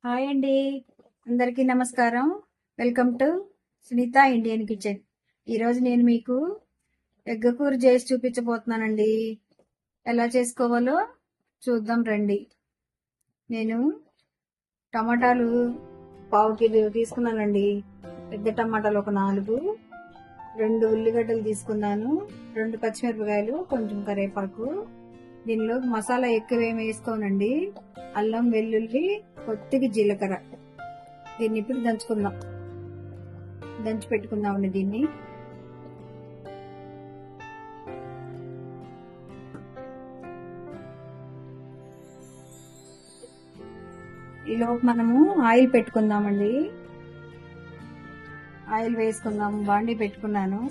Hi అండి, అందరికీ నమస్కారం. Welcome to Sunitha Indian kitchen. ఈరోజు నేను మీకు ఎగ్ కూర చేసి చూపించబోతున్నానండి. ఎలా చేసుకోవాలో చూద్దాం రండి. నేను టమాటాలు 1/2 కిలో తీసుకున్నానండి. పెద్ద టమాటాలు ఒక 4, 2 ఉల్లిగడ్డలు తీసుకున్నాను, 2 పచ్చిమిరపకాయలు, కొంచెం కరివేపాకు. దీనిలో మసాలా ఎక్కువ ఏమి వేసుకోనండి. అల్లం, వెల్లుల్లి, కొద్దిగా జీలకర్ర. దీన్ని ఇప్పుడు దంచి పెట్టుకుందామండి. దీన్ని ఈలోపు మనము ఆయిల్ పెట్టుకుందామండి. ఆయిల్ వేసుకుందాము. బాండీ పెట్టుకున్నాను.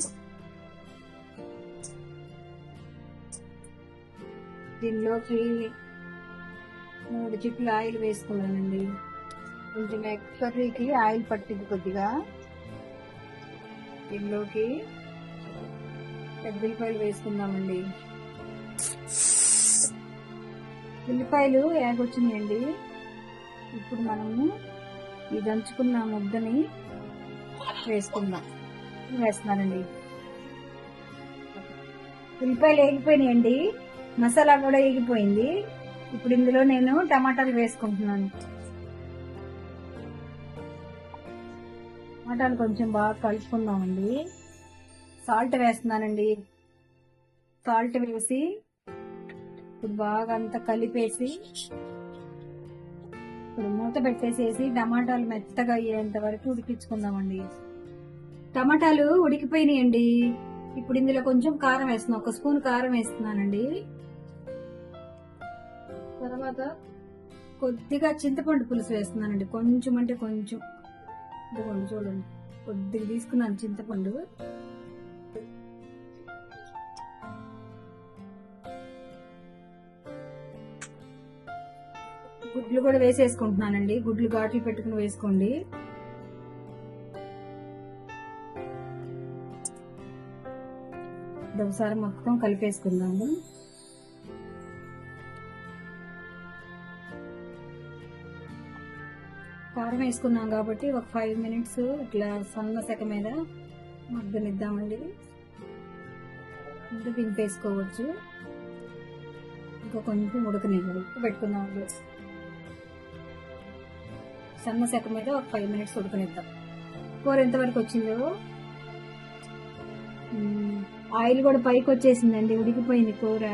దీనిలోకి 3 చిక్కులు ఆయిల్ వేసుకున్నానండి. కొంచెం ఎగ్ కర్రీకి ఆయిల్ పట్టింది కొద్దిగా. దీనిలోకి ఉల్లిపాయలు వేసుకుందామండి. ఉల్లిపాయలు ఏగొచ్చినాయండి. ఇప్పుడు మనము ఈ దంచుకున్న ముద్దని వేస్తున్నానండి. ఉల్లిపాయలు వేగిపోయినాయండి, మసాలా కూడా వేగిపోయింది. ఇప్పుడు ఇందులో నేను టమాటాలు వేసుకుంటున్నాను. టమాటాలు కొంచెం బాగా కలుపుకుందామండి. సాల్ట్ వేస్తున్నానండి. సాల్ట్ వేసి ఇప్పుడు బాగా అంతా కలిపేసి ఇప్పుడు మూత పెట్టేసేసి టమాటాలు మెత్తగా అయ్యేంత వరకు ఉడికించుకుందామండి. టమాటాలు ఉడికిపోయినాయండి. ఇప్పుడు ఇందులో కొంచెం కారం వేస్తున్నాను. 1 స్పూన్ కారం వేస్తున్నానండి. తర్వాత కొద్దిగా చింతపండు పులుసు వేస్తున్నానండి. కొంచెం అంటే కొంచెం. చూడండి, కొద్దిగా తీసుకున్నాను చింతపండు. గుడ్లు కూడా వేసేసుకుంటున్నానండి. గుడ్లు ఘాట్లు పెట్టుకుని వేసుకోండి. ఒకసారి మొత్తం కలిపేసుకుందాము. కారం వేసుకున్నాం కాబట్టి ఒక 5 మినిట్స్ ఇట్లా సన్న సెక మీద మగ్గనిద్దామండి. ఇంకా దింపేసుకోవచ్చు. ఇంకా కొంచెం ఉడకనివ్వండి. పెట్టుకుందామండి. సన్న సెక మీద ఒక 5 మినిట్స్ ఉడకనిద్దాం. కూర ఎంతవరకు వచ్చిందో. ఆయిల్ కూడా పైకి వచ్చేసిందండి, ఉడికిపోయింది కూర.